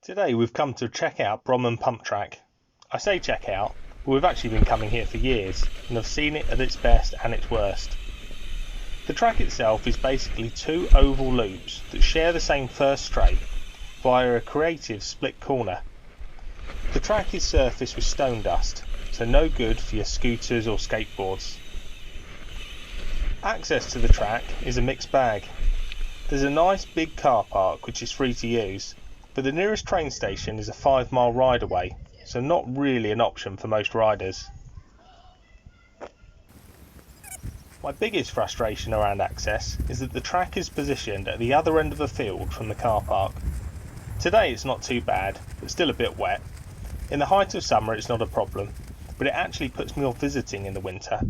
Today we've come to check out Bromham pump track. I say check out, but we've actually been coming here for years and have seen it at its best and its worst. The track itself is basically two oval loops that share the same first straight via a creative split corner. The track is surfaced with stone dust, so no good for your scooters or skateboards. Access to the track is a mixed bag. There's a nice big car park which is free to use, but the nearest train station is a 5-mile ride away, so not really an option for most riders. My biggest frustration around access is that the track is positioned at the other end of the field from the car park. Today it's not too bad, but still a bit wet. In the height of summer it's not a problem, but it actually puts me off visiting in the winter.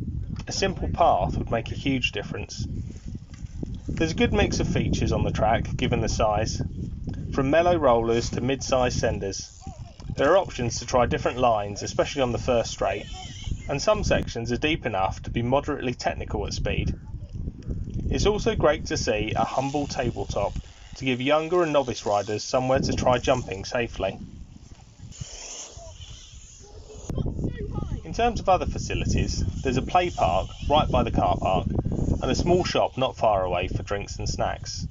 A simple path would make a huge difference. There's a good mix of features on the track given the size, from mellow rollers to mid-sized senders. There are options to try different lines, especially on the first straight, and some sections are deep enough to be moderately technical at speed. It's also great to see a humble tabletop to give younger and novice riders somewhere to try jumping safely. In terms of other facilities, there's a play park right by the car park and a small shop not far away for drinks and snacks.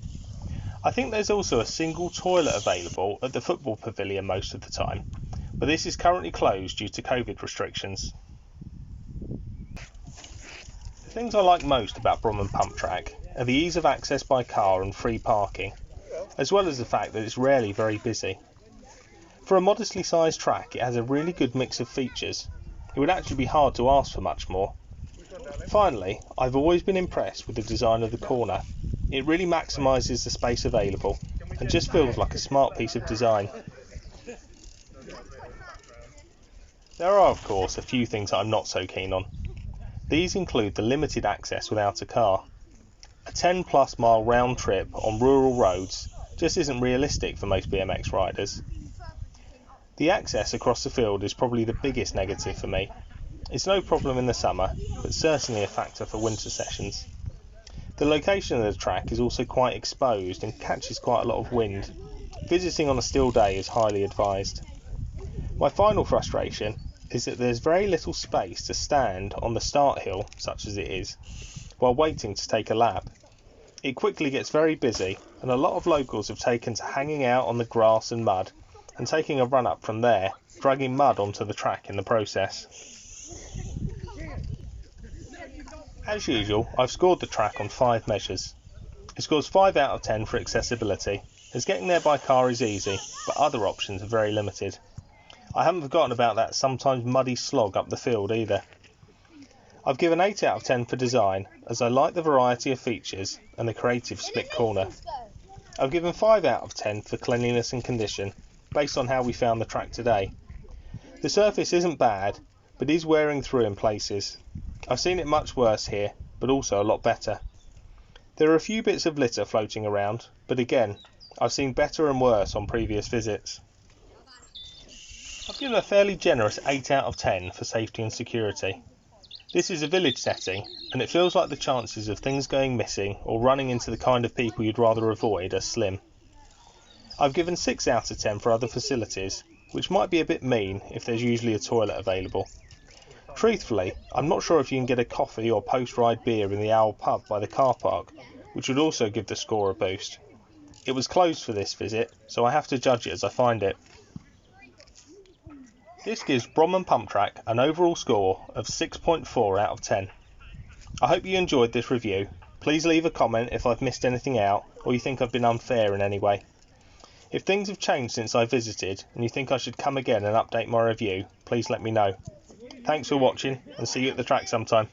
I think there's also a single toilet available at the football pavilion most of the time, but this is currently closed due to COVID restrictions. The things I like most about Bromham pump track are the ease of access by car and free parking, as well as the fact that it's rarely very busy. For a modestly sized track, it has a really good mix of features. It would actually be hard to ask for much more. Finally, I've always been impressed with the design of the corner. It really maximises the space available and just feels like a smart piece of design. There are of course a few things I'm not so keen on. These include the limited access without a car. A 10+ mile round trip on rural roads just isn't realistic for most BMX riders. The access across the field is probably the biggest negative for me. It's no problem in the summer, but certainly a factor for winter sessions. The location of the track is also quite exposed and catches quite a lot of wind. Visiting on a still day is highly advised. My final frustration is that there's very little space to stand on the start hill, such as it is, while waiting to take a lap. It quickly gets very busy, and a lot of locals have taken to hanging out on the grass and mud, and taking a run up from there, dragging mud onto the track in the process. As usual, I've scored the track on 5 measures. It scores 5 out of 10 for accessibility, as getting there by car is easy, but other options are very limited. I haven't forgotten about that sometimes muddy slog up the field either. I've given 8 out of 10 for design, as I like the variety of features and the creative split corner. I've given 5 out of 10 for cleanliness and condition, based on how we found the track today. The surface isn't bad, but is wearing through in places. I've seen it much worse here, but also a lot better. There are a few bits of litter floating around, but again, I've seen better and worse on previous visits. I've given a fairly generous 8 out of 10 for safety and security. This is a village setting, and it feels like the chances of things going missing or running into the kind of people you'd rather avoid are slim. I've given 6 out of 10 for other facilities, which might be a bit mean if there's usually a toilet available. Truthfully, I'm not sure if you can get a coffee or post-ride beer in the Owl pub by the car park, which would also give the score a boost. It was closed for this visit, so I have to judge it as I find it. This gives Bromham pump track an overall score of 6.4 out of 10. I hope you enjoyed this review. Please leave a comment if I've missed anything out or you think I've been unfair in any way. If things have changed since I visited and you think I should come again and update my review, please let me know. Thanks for watching and see you at the track sometime.